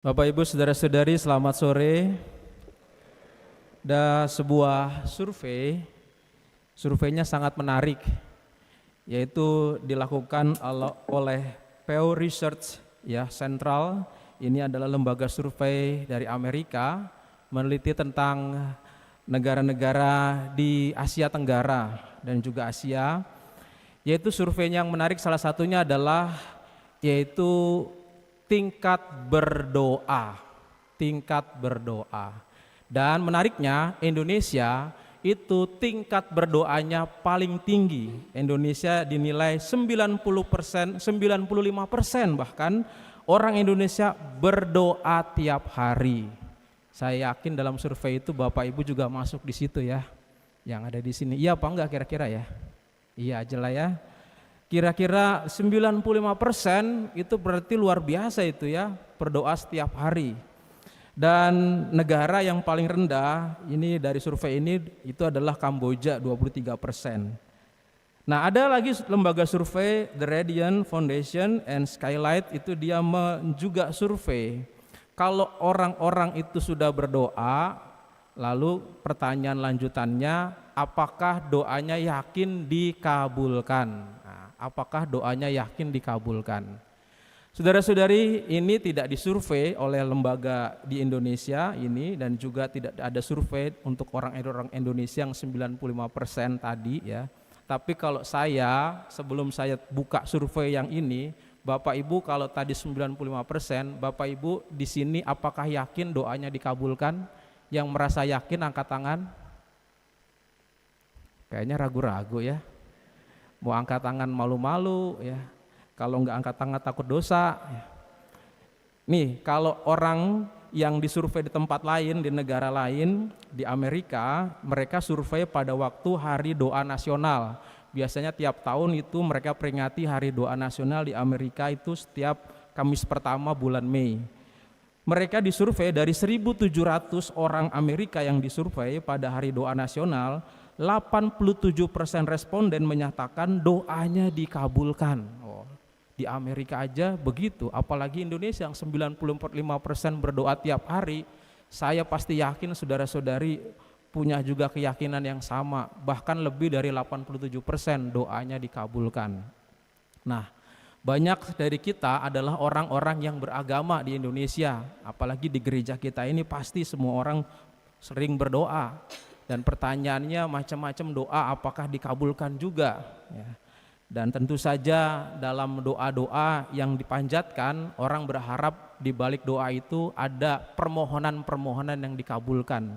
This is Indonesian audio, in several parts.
Bapak Ibu Saudara-saudari, selamat sore. Ada sebuah surveinya sangat menarik, yaitu dilakukan oleh Pew Research Central. Ini adalah lembaga survei dari Amerika, meneliti tentang negara-negara di Asia Tenggara dan juga Asia. Yaitu surveinya yang menarik salah satunya adalah yaitu tingkat berdoa. Dan menariknya Indonesia itu tingkat berdoanya paling tinggi. Indonesia dinilai 90%, 95% bahkan orang Indonesia berdoa tiap hari. Saya yakin dalam survei itu Bapak Ibu juga masuk di situ ya. Yang ada di sini. Iya apa enggak kira-kira ya? Iya aja lah ya. Kira-kira 95% itu berarti luar biasa itu ya, berdoa setiap hari. Dan negara yang paling rendah ini dari survei ini itu adalah Kamboja 23%. Nah, ada lagi lembaga survei The Radian Foundation and Skylight, itu dia juga survei kalau orang-orang itu sudah berdoa, lalu pertanyaan lanjutannya, apakah doanya yakin dikabulkan? Apakah doanya yakin dikabulkan? Saudara-saudari, ini tidak disurvei oleh lembaga di Indonesia ini, dan juga tidak ada survei untuk orang Indonesia yang 95% tadi ya. Tapi kalau sebelum saya buka survei yang ini, Bapak Ibu kalau tadi 95%, Bapak Ibu di sini apakah yakin doanya dikabulkan? Yang merasa yakin angkat tangan. Kayaknya ragu-ragu ya. Mau angkat tangan malu-malu ya, kalau nggak angkat tangan takut dosa ya. Nih kalau orang yang disurvei di tempat lain, di negara lain, di Amerika, mereka survei pada waktu Hari Doa Nasional. Biasanya tiap tahun itu mereka peringati Hari Doa Nasional di Amerika itu setiap Kamis pertama bulan Mei. Mereka disurvei dari 1.700 orang Amerika yang disurvei pada Hari Doa Nasional, 87% responden menyatakan doanya dikabulkan. Di Amerika aja begitu, apalagi Indonesia yang 95% berdoa tiap hari. Saya pasti yakin saudara-saudari punya juga keyakinan yang sama, bahkan lebih dari 87% doanya dikabulkan. Nah, banyak dari kita adalah orang-orang yang beragama di Indonesia, apalagi di gereja kita ini pasti semua orang sering berdoa. Dan pertanyaannya macam-macam, doa apakah dikabulkan juga ya. Dan tentu saja dalam doa-doa yang dipanjatkan, orang berharap di balik doa itu ada permohonan-permohonan yang dikabulkan.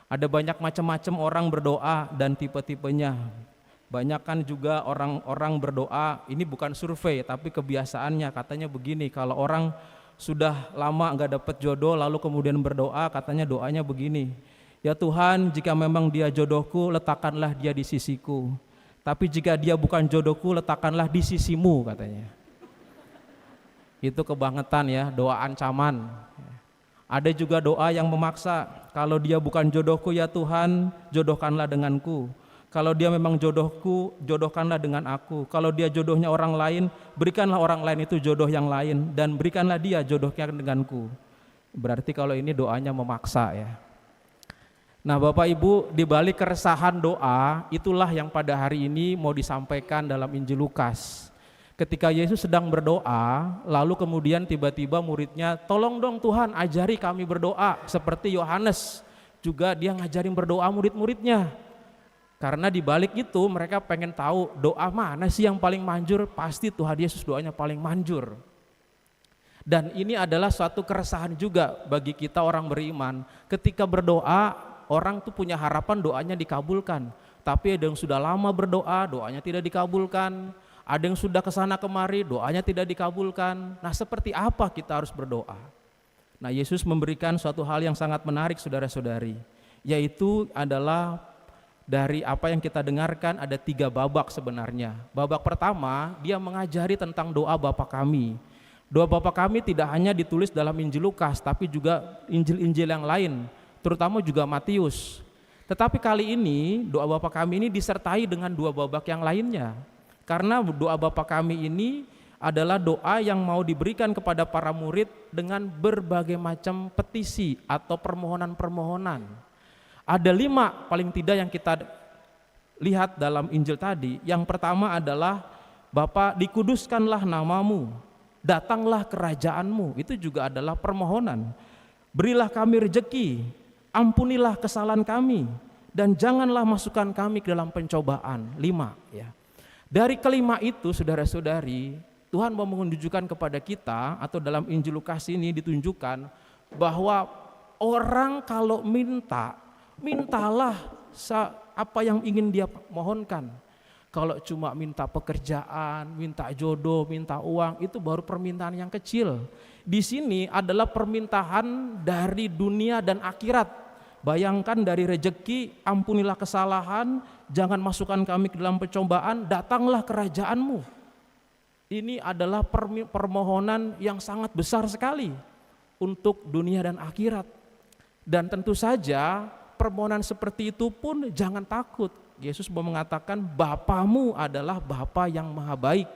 Ada banyak macam-macam orang berdoa dan tipe-tipenya. Banyak kan juga orang-orang berdoa, ini bukan survei tapi kebiasaannya, katanya begini, kalau orang sudah lama nggak dapat jodoh lalu kemudian berdoa, katanya doanya begini, ya Tuhan, jika memang dia jodohku, letakkanlah dia di sisiku. Tapi jika dia bukan jodohku, letakkanlah di sisimu, katanya. Itu kebangetan ya, doa ancaman. Ada juga doa yang memaksa, kalau dia bukan jodohku ya Tuhan, jodohkanlah denganku. Kalau dia memang jodohku, jodohkanlah dengan aku. Kalau dia jodohnya orang lain, berikanlah orang lain itu jodoh yang lain, dan berikanlah dia jodohnya denganku. Berarti kalau ini doanya memaksa ya. Nah Bapak Ibu, di balik keresahan doa, itulah yang pada hari ini mau disampaikan dalam Injil Lukas. Ketika Yesus sedang berdoa, lalu kemudian tiba-tiba muridnya, tolong dong Tuhan ajari kami berdoa, seperti Yohanes juga dia ngajarin berdoa murid-muridnya. Karena di balik itu mereka pengen tahu doa mana sih yang paling manjur, pasti Tuhan Yesus doanya paling manjur. Dan ini adalah suatu keresahan juga bagi kita orang beriman, ketika berdoa, orang tuh punya harapan doanya dikabulkan, tapi ada yang sudah lama berdoa, doanya tidak dikabulkan. Ada yang sudah kesana kemari, doanya tidak dikabulkan. Nah seperti apa kita harus berdoa? Nah Yesus memberikan suatu hal yang sangat menarik saudara-saudari, yaitu adalah dari apa yang kita dengarkan ada 3 babak sebenarnya. Babak pertama dia mengajari tentang doa Bapa kami. Doa Bapa kami tidak hanya ditulis dalam Injil Lukas, tapi juga Injil-Injil yang lain, terutama juga Matius. Tetapi kali ini doa Bapa kami ini disertai dengan 2 babak yang lainnya. Karena doa Bapa kami ini adalah doa yang mau diberikan kepada para murid dengan berbagai macam petisi atau permohonan-permohonan. Ada 5 paling tidak yang kita lihat dalam Injil tadi. Yang pertama adalah, Bapa, dikuduskanlah namamu, datanglah kerajaanmu. Itu juga adalah permohonan. Berilah kami rejeki, ampunilah kesalahan kami, dan janganlah masukkan kami ke dalam pencobaan. 5 ya. Dari kelima itu, saudara-saudari, Tuhan mau menunjukkan kepada kita, atau dalam Injil Lukas ini ditunjukkan bahwa orang kalau mintalah apa yang ingin dia mohonkan. Kalau cuma minta pekerjaan, minta jodoh, minta uang, itu baru permintaan yang kecil. Di sini adalah permintaan dari dunia dan akhirat. Bayangkan, dari rejeki, ampunilah kesalahan, jangan masukkan kami ke dalam pencobaan, datanglah kerajaanmu. Ini adalah permohonan yang sangat besar sekali untuk dunia dan akhirat. Dan tentu saja permohonan seperti itu pun jangan takut. Yesus mau mengatakan, Bapamu adalah Bapa yang maha baik.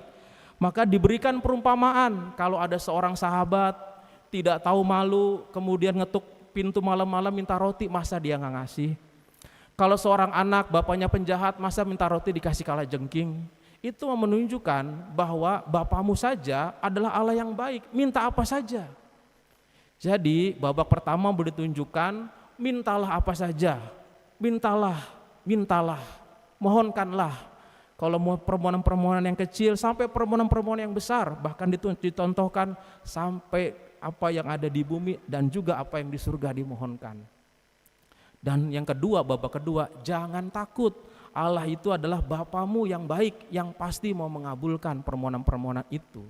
Maka diberikan perumpamaan, kalau ada seorang sahabat tidak tahu malu, kemudian ngetuk pintu malam-malam minta roti, masa dia nggak ngasih? Kalau seorang anak bapaknya penjahat, masa minta roti dikasih kalajengking? Itu menunjukkan bahwa Bapamu saja adalah Allah yang baik, minta apa saja. Jadi babak pertama boleh ditunjukkan, mintalah apa saja, mintalah, mohonkanlah. Kalau mau permohonan-permohonan yang kecil sampai permohonan-permohonan yang besar, bahkan dicontohkan sampai apa yang ada di bumi dan juga apa yang di surga dimohonkan. Dan yang kedua, babak kedua, jangan takut. Allah itu adalah Bapamu yang baik, yang pasti mau mengabulkan permohonan-permohonan itu.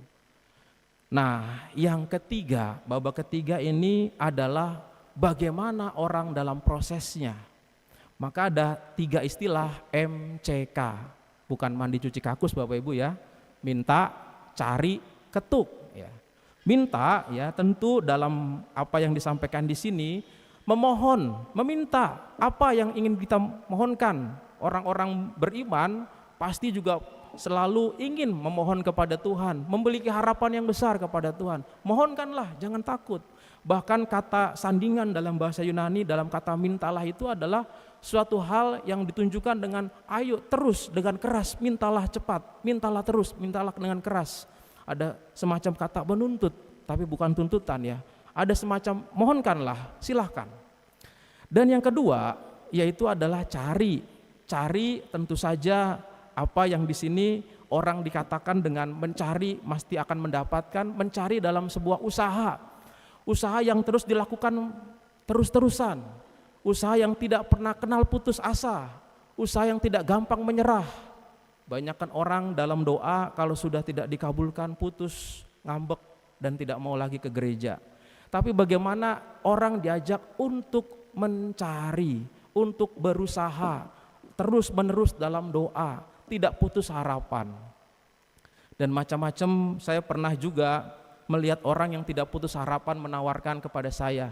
Nah, yang ketiga, babak ketiga ini adalah bagaimana orang dalam prosesnya. Maka ada 3 istilah MCK, bukan mandi cuci kakus Bapak Ibu ya. Minta, cari, ketuk ya. Minta ya tentu dalam apa yang disampaikan di sini, memohon, meminta apa yang ingin kita mohonkan. Orang-orang beriman pasti juga selalu ingin memohon kepada Tuhan, memiliki harapan yang besar kepada Tuhan. Mohonkanlah, jangan takut. Bahkan kata sandingan dalam bahasa Yunani, dalam kata mintalah itu adalah suatu hal yang ditunjukkan dengan ayo terus, dengan keras, mintalah cepat, mintalah terus, mintalah dengan keras. Ada semacam kata menuntut, tapi bukan tuntutan ya. Ada semacam mohonkanlah, silahkan. Dan yang kedua yaitu adalah cari. Cari tentu saja apa yang di sini orang dikatakan dengan mencari pasti akan mendapatkan, mencari dalam sebuah usaha. Usaha yang terus dilakukan terus-terusan. Usaha yang tidak pernah kenal putus asa. Usaha yang tidak gampang menyerah. Banyakkan orang dalam doa kalau sudah tidak dikabulkan putus, ngambek dan tidak mau lagi ke gereja. Tapi bagaimana orang diajak untuk mencari, untuk berusaha, terus menerus dalam doa, tidak putus harapan. Dan macam-macam saya pernah juga melihat orang yang tidak putus harapan menawarkan kepada saya.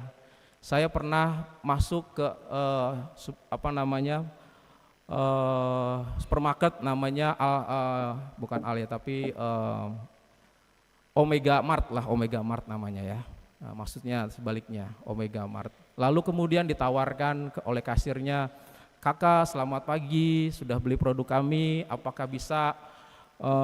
Saya pernah masuk ke supermarket namanya bukan Alia tapi Omega Mart lah, Omega Mart namanya ya. Nah, maksudnya sebaliknya Omega Mart. Lalu kemudian ditawarkan oleh kasirnya, Kakak selamat pagi, sudah beli produk kami, apakah bisa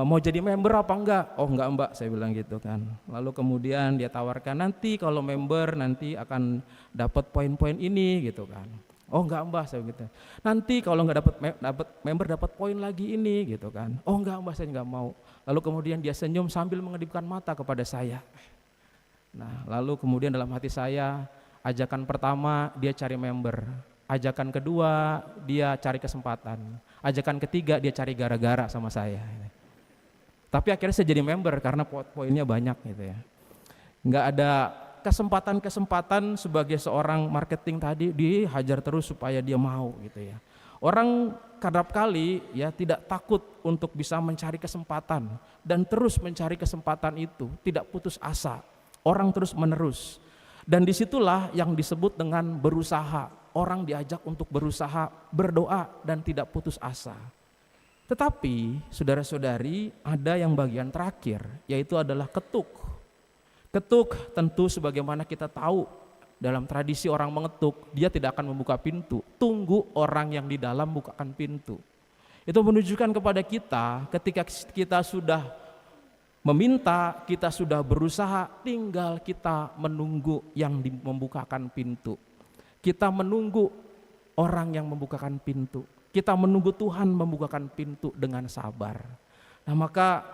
mau jadi member apa enggak? Oh enggak Mbak, saya bilang gitu kan. Lalu kemudian dia tawarkan, nanti kalau member nanti akan dapat poin-poin ini gitu kan. Oh enggak Mbak, saya gitu. Nanti kalau enggak dapat member dapat poin lagi ini gitu kan. Oh enggak Mbak, saya enggak mau. Lalu kemudian dia senyum sambil mengedipkan mata kepada saya. Nah lalu kemudian dalam hati saya, ajakan pertama dia cari member. Ajakan kedua dia cari kesempatan, ajakan ketiga dia cari gara-gara sama saya. Tapi akhirnya saya jadi member karena poinnya banyak gitu ya. Nggak ada kesempatan-kesempatan sebagai seorang marketing tadi dihajar terus supaya dia mau gitu ya. Orang kerap kali ya tidak takut untuk bisa mencari kesempatan dan terus mencari kesempatan itu, tidak putus asa. Orang terus menerus. Dan disitulah yang disebut dengan berusaha. Orang diajak untuk berusaha, berdoa dan tidak putus asa. Tetapi saudara-saudari, ada yang bagian terakhir, yaitu adalah ketuk. Ketuk tentu sebagaimana kita tahu dalam tradisi orang mengetuk, dia tidak akan membuka pintu. Tunggu orang yang di dalam bukakan pintu. Itu menunjukkan kepada kita ketika kita sudah meminta, kita sudah berusaha, tinggal kita menunggu yang membukakan pintu. Kita menunggu orang yang membukakan pintu. Kita menunggu Tuhan membukakan pintu dengan sabar. Nah, maka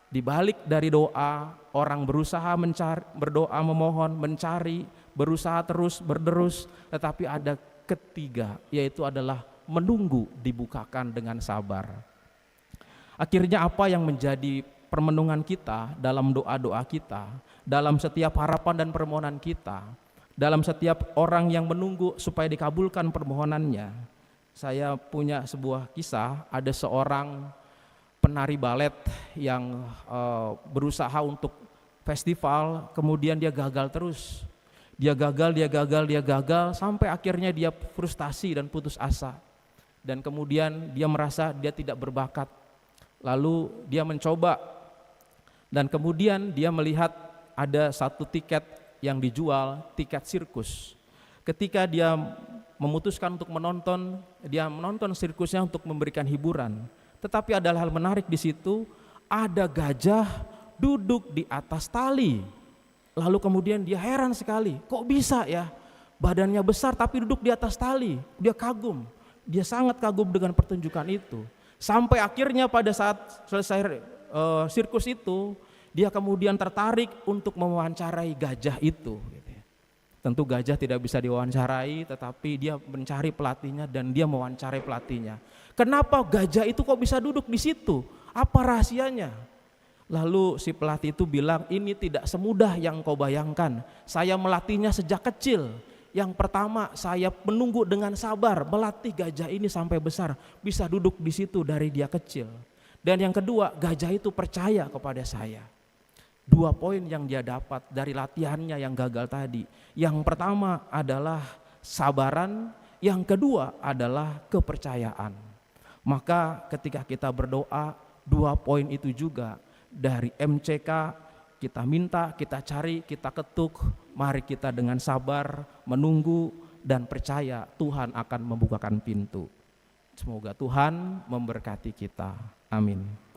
di balik dari doa, orang berusaha mencari, berdoa, memohon, mencari, berusaha terus, berderus, tetapi ada ketiga, yaitu adalah menunggu dibukakan dengan sabar. Akhirnya apa yang menjadi permenungan kita dalam doa-doa kita, dalam setiap harapan dan permohonan kita, dalam setiap orang yang menunggu supaya dikabulkan permohonannya. Saya punya sebuah kisah, ada seorang penari balet yang berusaha untuk festival, kemudian dia gagal terus. Dia gagal, sampai akhirnya dia frustasi dan putus asa. Dan kemudian dia merasa dia tidak berbakat. Lalu dia mencoba, dan kemudian dia melihat ada satu tiket yang dijual, tiket sirkus. Ketika dia memutuskan untuk menonton, dia menonton sirkusnya untuk memberikan hiburan. Tetapi ada hal menarik di situ, ada gajah duduk di atas tali. Lalu kemudian dia heran sekali, kok bisa ya badannya besar tapi duduk di atas tali. Dia kagum, dia sangat kagum dengan pertunjukan itu. Sampai akhirnya pada saat selesai sirkus itu, dia kemudian tertarik untuk mewawancarai gajah itu. Tentu gajah tidak bisa diwawancarai, tetapi dia mencari pelatihnya dan dia mewawancarai pelatihnya. Kenapa gajah itu kok bisa duduk di situ? Apa rahasianya? Lalu si pelatih itu bilang, ini tidak semudah yang kau bayangkan. Saya melatihnya sejak kecil. Yang pertama, saya menunggu dengan sabar melatih gajah ini sampai besar, bisa duduk di situ dari dia kecil. Dan yang kedua, gajah itu percaya kepada saya. 2 poin yang dia dapat dari latihannya yang gagal tadi. Yang pertama adalah sabaran, yang kedua adalah kepercayaan. Maka ketika kita berdoa, 2 poin itu juga dari MCK kita minta, kita cari, kita ketuk, mari kita dengan sabar menunggu dan percaya Tuhan akan membukakan pintu. Semoga Tuhan memberkati kita. Amin.